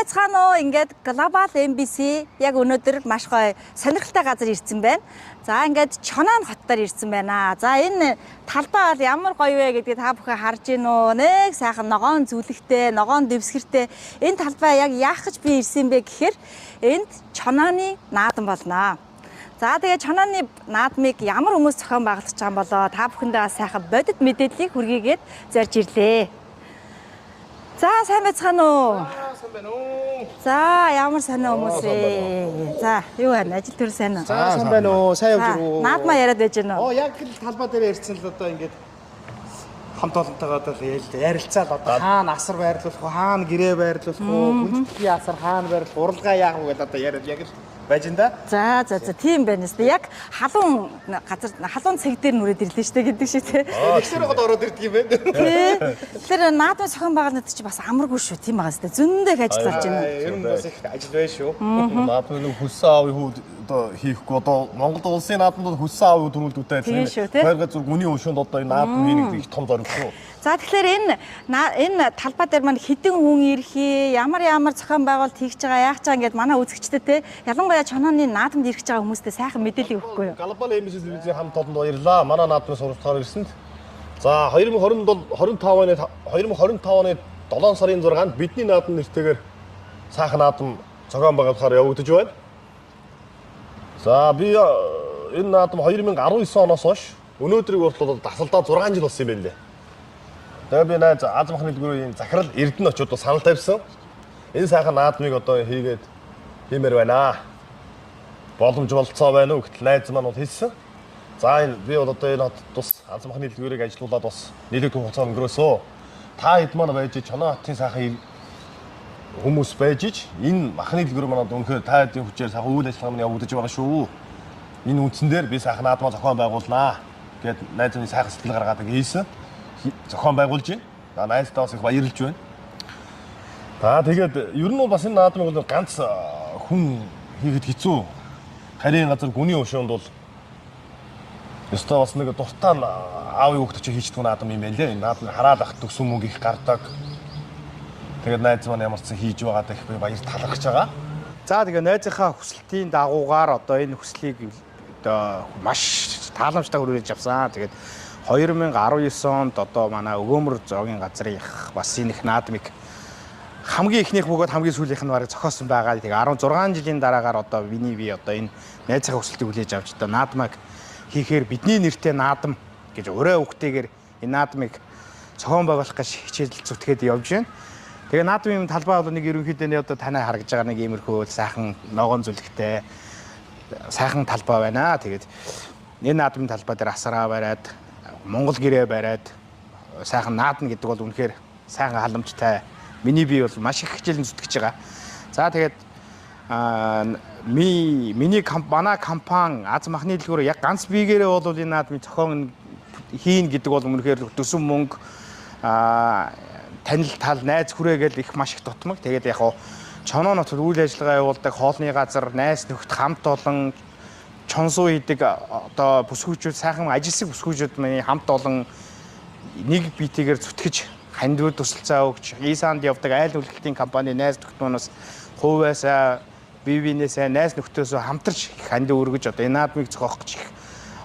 байцгаана уу? Ингээд Global MBC яг өнөөдөр маш гоё сонирхолтой газар ирсэн байна. За ингээд Чонаан хотоор ирсэн байна. За энэ талбай бол ямар гоё вэ гэдгийг та бүхэн харж гин үү? Нэг сайхан ногоон зүлэгтэй, ногоон дэвсгэртэй. Энэ талбай яг яах гэж би ирсэн бэ гэхээр энд Чонааны наадан болно. За тэгээ Чонааны наадмыг ямар хүмүүс зохион байгуулж байгаа юм болоо? Та бүхэндээ сайхан бодит мэдээллийг хүргээгээд зорж ирлээ. За сайн байцгаана уу? Сайн байна уу? За ямар сонио хүмүүс вэ? За юу байна? Ажил төр сайн уу? За сайн байна уу? Сайн явж байна уу? Наадмаа яриад байж гэнэ үү? Яг л талбай дээр ярьсан л одоо ингээд хамт олонтойгоо одоо ярилцаал одоо хаана асар байрлуулах уу, хаана гэрээ байрлуулах уу, хүндэтгэлийн асар хаана байрлуулах, уралгаа яах вэ гэдээ одоо яриад яг л байж энэ да. За тийм байна шүү дээ. Яг халуун газар халуун цаг дээр нүрээд ирлээ шүү дээ гэдэг шиг тий. Тэгсээр гол ороод ирдэг юм байна. Тий. Тэгэхээр наадмын зохион байгуулалт чи бас амаргүй шүү тийм байгаа шүү дээ. Зөндөө их ажил болж байна. Ер нь бас их ажил байна шүү. Наадмын хөссөн аавын хүүд одоо хийхгүй одоо Монгол улсын наадмууд хөссөн аавын төрүүлдүүтэй тийм. Хоёр газар гүний өшөнд одоо энэ наадам хийх их том зорилго шүү. За тэгэхээр энэ талбай дээр маань хэдэн хүн ирэх юм, ямар зохион байгуулалт хийж байгаа, яах чаа ингээд манай үзэгчдэд те ялангуяа Чонааны наадамд ирэх байгаа хүмүүстээ сайхан мэдээлэл өгөхгүй юу? Global MBC телевизийн хамт олонд баярлалаа. Манай наадмын сургалтаар ирсэнд. За 2025 оны 7 сарын 6-нд бидний наадам нэртэйгээр сайхан наадам зохион байгуулахаар явагдаж байна. За би энэ наадам 2019 оноос хойш өнөөдрийг хүртэл дасалдаа 6 жил болсон юм байна лээ. Тэгээ би найз Аз махны дэлгүүрийн захирал Эрдэнэ очиод санал тавьсан. Энэ сайхан наадмыг одоо хийгээд хиймээр байна. Боломж болцоо байна уу гэтэл найз маань бол хэлсэн. За энэ би бол одоо энэ хот тус Аз махны дэлгүүрийг ажилуулад бас нийлэгдэх хугацаа өнгөрөөсөө. Та хэд маань байж Чонаа хотын сайхан хүмүүс байж энэ махны дэлгүүр манад өнөхөр та хэдийн хүчээр сайхан үйл ажиллагаа маань явагдаж байгаа шүү. Энэ үндсэн дээр би сайхан наадмаа зохион байгуулнаа гэд найз минь сайхан сэтгэл гаргаад хийсэн. Зохион байгуулж байна. За найздаа бас их баярлж байна. За тэгээд ер нь бол бас энэ наадмыг бол ганц хүн хийхэд хэцүү. Харийн газар гүний өшөөнд бол ёстой бас нэг дуртай аавын хүүхд очиж хийчихдэг наадам юм байна лээ. Энэ наадмыг хараад ах төгсөн мөнгө их гардаг. Тэгээд найз маань ямар ч хийж байгаадаа их баяр талархаж байгаа. За тэгээ найзынхаа хүсэлтийн дагуугаар одоо энэ хүслийг одоо маш тааламжтай хүргэж авсан. Тэгээд 2019 онд одоо манай Өгөөмөр зоогийн газрынх бас энэ их наадмыг хамгийн ихнийх бөгөөд хамгийн сүүлийнх нь бараг зохиосон байгаа. Тэгээ 16 жилийн дараагаар одоо би одоо энэ найзынхаа хүсэлтийг хүлээж авч одоо наадмыг хийхээр бидний нэртэй наадам гэж өрөө үгтэйгээр энэ наадмыг зохион байгуулах гэж хичээл зүтгээд явж байна. Тэгээ наадмын талбай бол нэг ерөнхийдөө одоо танай харагдж байгаа нэг иймэрхүү сайхан ногоон зүлэгтэй сайхан талбай байна. Тэгээд энэ наадмын талбай дээр асараа бариад Монгол гэрээ бариад сайхан наадна гэдэг бол үнэхээр сайхан халамжтай. Миний бие бол маш их хичээлэн зүтгэж байгаа. За тэгээд манай компани Аз махны дэлгүүр яг ганц биегээрээ бол энэ наадмын зохион хийн гэдэг бол үнэхээр төсөн мөнгө танил тал найз хүрээгээл их маш их дутмаг. Тэгээд яг хоо Чоноо нутгад үйл ажиллагаа явуулдаг хоолны газар найз нөхд хамт олон чонсуу хийдэг одоо бүсгүйчүүд сайхан ажилсаг бүсгүйчүүд миний хамт олон нэг биетэйгээр зүтгэж хандвар тусалцаа өгч Исанд явдаг айл үйлчлэлийн компани найз нөхдөөнөөс хувьяасаа бивинээсээ найз нөхдөсөө хамтарч хандив өргөж одоо энэ наадмыг зохиох гэж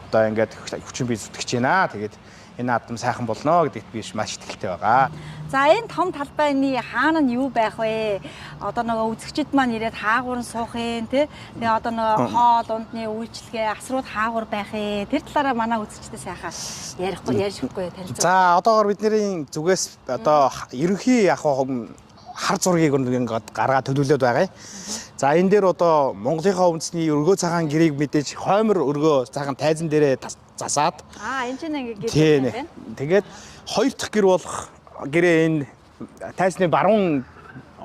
одоо ингээд хүчин бий зүтгэж байна. Тэгээд энэ наадам сайхан болно гэдэгт би маш итгэлтэй байгаа. За энэ том талбайны хаана нь юу байх вэ? Одоо нөгөө үзэгчид маань ирээд хаагур нь суух юм тий. Тэгээ одоо нөгөө хоол ундны үйлчлэгээ асрууд хаагур байх юм. Тэр талаараа манай үзэгчдэд сайхан ярихгүй танилцуулъя. За одоогоор бидний зүгээс одоо ерөнхий яг хар зургийг ингээд гаргаад төлөвлөд байгаа. За энэ дээр одоо Монголынхаа үндэсний өргөө цагаан гэрээг мэдээж хоймор өргөө цагаан тайзан дээрээ засаад энэ ч нэг гэрээ байна. Тэгээд хоёр дахь гэр болох гэрээ энэ тайзны баруун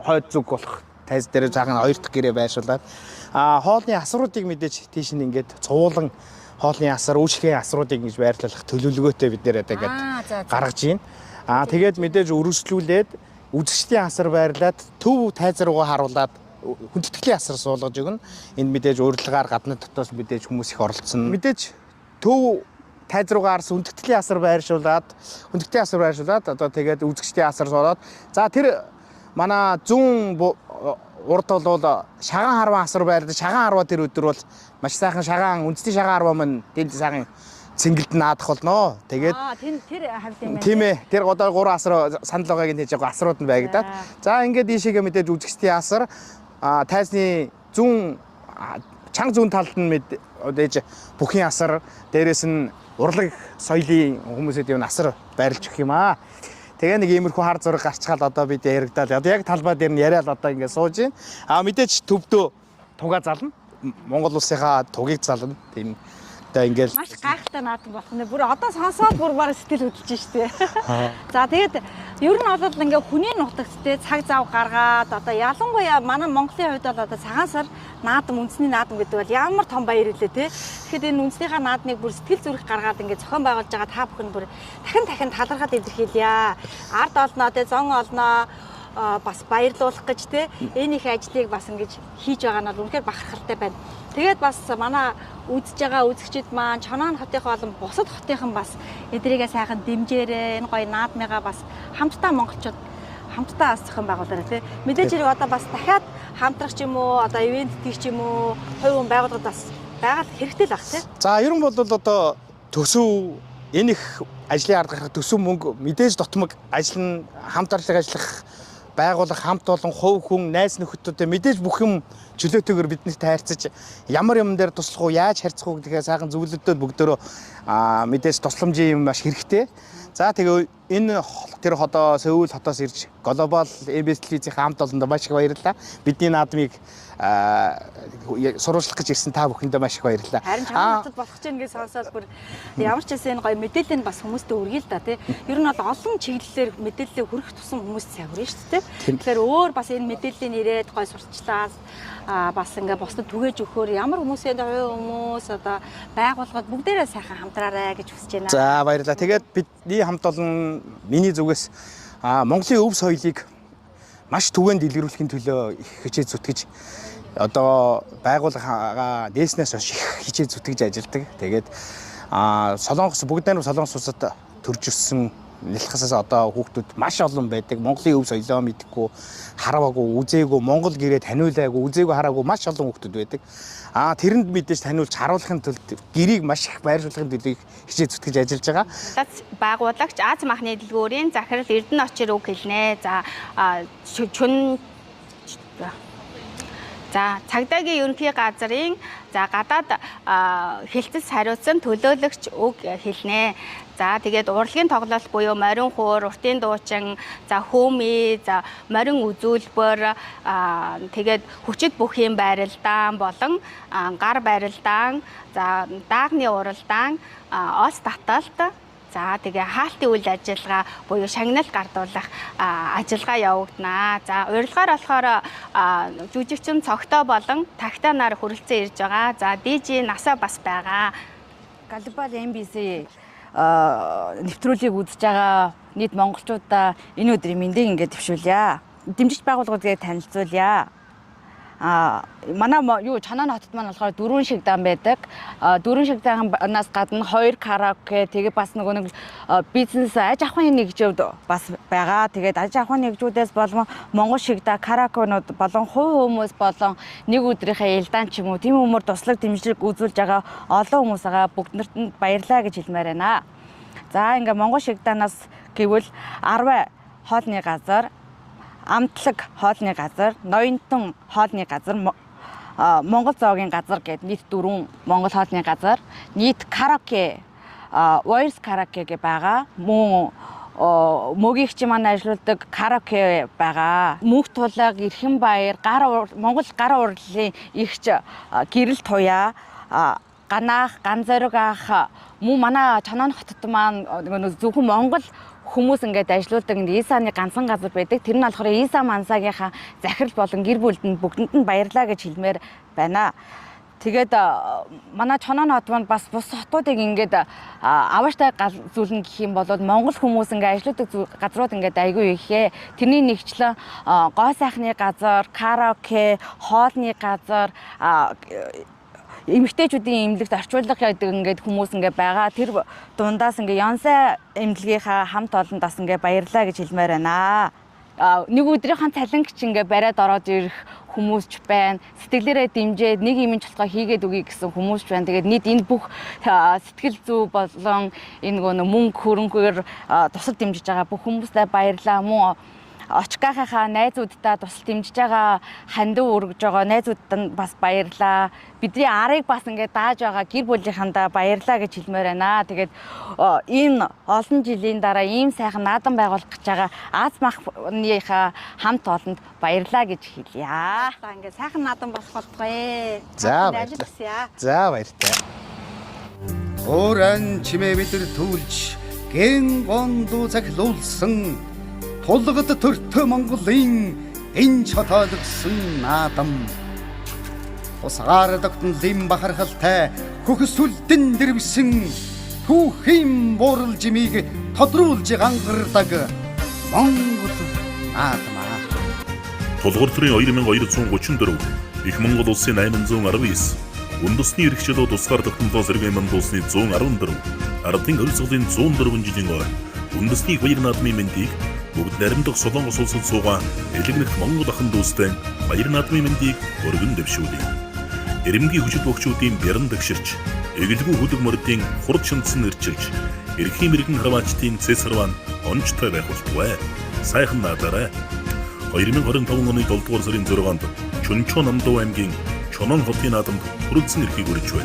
хойд зүг болох тайз дээр цагаан хоёр дахь гэрээ байршуулад хоолны асруудыг мэдээж тийш нь ингээд цуулан хоолны асар үүсгэхийн асруудыг ингэж байрлуулах төлөвлөгөөтэй бид нэр ингээд гаргаж байна. Тэгээд мэдээж өргөжлүүлээд үзэгчдийн асар байрлаад төв тайз руугаа харуулад хүндэтгэлийн асар суулгаж өгнө. Энэ мэдээж урилгаар гадны дотоос мэдээж хүмүүс их оролцсон. Мэдээж төв тайз руугаа арсан хүндэтгэлийн асар байршуулад одоо тэгээд үзэгчдийн асар суулгаад за тэр манай зүүн урд бол шагаан харваа асар байрлал. Шагаан харваа тэр өдөр бол маш сайхан шагаан үндэсний шагаан харваа маань дэнд сайхан цэнгэлд наадах болно. Тэгээд тэр хавд юм байна. Тийм ээ. Тэр одоо 3 асар санал байгааг нь хийж байгаа асрууд нь байгдаад. За ингээд ийшээгээ мэдээж үзэгчдийн асар тайзны зүүн чанга зүүн талд нь мэдээж бүхийн асар, дээрэс нь урлаг соёлын хүмүүсийн юм асар байрлаж өгөх юм аа. Тэгээ нэг иймэрхүү хар зураг гарчгаал одоо бид яригдаал. Одоо яг талбай дээр нь яриад одоо ингээд сууж байна. Мэдээж төвдөө тугаа зална. Монгол улсынхаа тугийг зална. Тийм одоо ингээд маш гайхалтай наадам болох нэ. Бүр одоо сонсоод бүр бараг сэтгэл хөдлөж штэ. За тэгээд ер нь бол ингээд хүний нутагтээ цаг зав гаргаад одоо ялангуяа манай Монголын хувьд бол одоо цагаан сар наадам үндэсний наадам гэдэг бол ямар том баяр илээ те. Тэгэхэд энэ үндэснийхээ наадмыг бүр сэтгэл зүрх гаргаад ингээд зохион байгуулж байгаа та бүхэн бүр дахин талархаад илэрхийлье. Ард олноо те, зон олноо бас баярлуулах гэж те энэ их ажлыг бас ингэж хийж байгаа нь бол үнэхээр бахархалтай байна. Тэгээд бас манай үзэж байгаа үзэгчид маань Чонан хотынхоо болон бусад хотынхан бас эдрийгээ сайхан дэмжээрээ энэ гоё наадмыгаа бас хамтдаа монголчууд хамтдаа зохион байгуулаарай тий. Мэдээж хэрэг одоо бас дахиад хамтрах ч юм уу одоо ивент хийх ч юм уу хувь хүн байгууллагад бас байгаль хэрэгтэй л ах тий. За ер нь бол одоо төсөв энэ их ажлын арга гарах төсөв мөнгө мэдээж дотмог ажил нь хамт орлого ажиллах байгууллага хамт олон хувь хүн найз нөхөдтэй мэдээж бүх юм чөлөөтэйгээр биднэрт таарцаж ямар юм дээр туслах уу яаж харьцах уу гэхээ сайхан зөвлөдөө бүгдөө мэдээж тусламжийн юм маш хэрэгтэй. За тэгээ энэ тэр хотоо Сөүл хотоос ирж глобал MBS телевизийн хамт олондоо маш их баярлалаа. Бидний наадмыг сурвалжлах гэж ирсэн та бүхэндээ маш их баярлалаа. Харин чамд хотод болох гэж ингээд сонсоод бүр ямар ч гэсэн энэ гоё мэдээлэл нь бас хүмүүстээ хүргэе л да тий. Ер нь бол олон чиглэлээр мэдээлэл хүргэх тусам хүмүүс сайн хүрнэ шүү дээ. Тэгэхээр өөр бас энэ мэдээллийн ирээд гоё сурчлаас бас ингээ бусдад түгээж өгөхөөр ямар хүмүүсээ хувь хүмүүс одоо байгууллагад бүгдээрээ сайхан хамтраарай гэж хүсэж байна. За баярлалаа. Тэгээд бидний хамт олон миний зүгээс Монголын өв соёлыг маш түгээн дэлгэрүүлэхийн төлөө их хичээл зүтгэж одоо байгууллага дээснээс хойш их хичээл зүтгэж ажилладаг. Тэгээд Солонгос бүгд найруу Солонгос улсад төрж өссөн нэлхасаас одоо хүүхдүүд маш олон байдаг. Монголын өв соёлоо мэдхгүй, хараагүй, үзээгүй, Монгол гэрээ таниулаагүй, үзээгүй, хараагүй маш олон хүүхдүүд байдаг. Тэрэнд мэдээж таниулж харуулахын тулд гэрийг маш их байрлуулахын төлөө хичээл зүтгэж ажиллаж байгаа. Байгууллагч Аз махны дэлгүүрийн захирал Эрдэнэ очир үг хэлнэ. За цагдаагийн ерөнхий газрын гадаад хэлцэс хариуцсан төлөөлөгч үг хэлнэ. За тэгээд урлагийн тоглолт буюу морин хуур, уртын дуучин, хөөми, морин үзүүлбэр, тэгээд хүчит бүхийн байралдаан болон гар байралдаан, даагны уралдаан, ос таталт, тэгээ хаалтын үйл ажиллагаа буюу шагналт гардуулах ажиллагаа явагдана. За урилгаар болохоор жүжигчин цогтой болон тагтаа нар хүрэлцэн ирж байгаа. За DJ насаа бас байгаа. Глобал MBC нэвтрүүлгийг үзэж байгаа нийт монголчуудаа энэ өдрийн мэндийг ингээд төвшүүлье. Дэмжигч байгууллагуудыг танилцуулъя. Манай Чонан хотод маань болохоор 4 шигдан байдаг. 4 шигданаас гадна 2 караоке, тэгээ бас нэг бизнес аж ахуйн нэгжүүд бас байгаа. Тэгээд аж ахуйн нэгжүүдээс болон Монгол шигда караокенууд болон хувь хүмүүс болон нэг өдрийнхээ ялдаан ч юм уу тийм өмөр туслаг дэмжлэг үзүүлж байгаа олон хүмүүс байгаа. Бүгднэрт нь баярлалаа гэж хэлмээр байна. За ингээ Монгол шигданаас гэвэл 10 хоолны газар, Амтлаг хоолны газар, Ноёнтон хоолны газар, Монгол зоогийн газар гэдэг нийт 4 Монгол хоолны газар, нийт караоке, Voice караоке гэ байгаа. Мөн мөгийгч маань ажилладаг караоке байгаа. Мөнх тулаг, Эрхэн баяр, Монгол гар урлалын ихч Гэрэл туяа, Ганаах, Ганзориг ах мөн манай Чонан хотод маань зөвхөн Монгол хүмүүс ингээд ажилладаг Исааны ганцхан газар байдаг. Тэр нь болохоор Иса мансагийнхаа захирал болон гэр бүлд нь бүгдэнд нь баярлаа гэж хэлмээр байна. Тэгээд манай Чонан хот маань бас бус хотуудыг ингээд авааштай зүйлнэ гэх юм бол Монгол хүмүүс ингээд ажилладаг газрууд ингээд айгүй ихээ. Тэрний нэгчлэн гоо сайхны газар, караоке, хоолны газар, эмэгтэйчүүдийн эмнэлэгт орчуулга гэдэг ингээд хүмүүс ингээд байгаа. Тэр дундаас ингээд Янсай эмнэлгийнхаа хамт олондоос ингээд баярлаа гэж хэлмээр байна. нэг өдрийнхэн цалингч ингээ бариад ороод ирэх хүмүүс ч байна. Сэтгэлээрээ дэмжээд нэг юм чулгаа хийгээд өгье гэсэн хүмүүс ч байна. Тэгээд нийт энэ бүх сэтгэл зүй болон энэ нөгөө мөнгө хөрөнгөөр тусал дэмжиж байгаа бүх хүмүүстээ баярлалаа. Мөн очгийнхаа найзуудтай тусал дэмжиж байгаа хандив өргөж байгаа найзуудад нь бас баярлалаа. Бидний арыг бас ингээд дааж байгаа гэр бүлийнхандаа баярлалаа гэж хэлмээр байна. Тэгээд энэ олон жилийн дараа ийм сайхан наадам байгуулах гэж байгаа Аз махныхаа хамт олонд баярлалаа гэж хэлье. За ингээд сайхан наадам болох болтугай. За баярлалаа. За баяртай. Оран чимээ мэдэр түлж ген гондуу цаглуулсан тулгад төртөө Монголын энэ чотоолгсон наадам. Усгаар тогтон лим бахархалтай хөхсүлдэн дэрвсэн түүхийн буурал жимийг тодруулж гангардаг Монгол наадмаа. Тулгуур төрийн 2234, их Монгол улсын 819, үндэсний эрхчлүүд усгаар тогтнолоо сэргээн мандуусны 114, ардын өрсөлийн 104 жилийн ой, үндэсний хоёр наадмын мэндийг бүгд наримдах Солонгос улсад суугаа элэгнэх Монгол ахын дүүстэй баяр наадмын мэндийг өргөн дэвшүүлье. Эрэмгийн хүчит бөгчүүдийн бяран дагширч, эгэлгүй хөдөг мордын хурд шинцэн ирчилж, эрхийн мэрэгэн харваачдын цэсарван онцтой байх болтугай. Сайхан наадаарай. 2025 оны 7 дугаар сарын 6-нд Чөнчөө Намдуу аймгийн Чонон хотын наадамд хүрэлцэн эрхийг өргөж байна.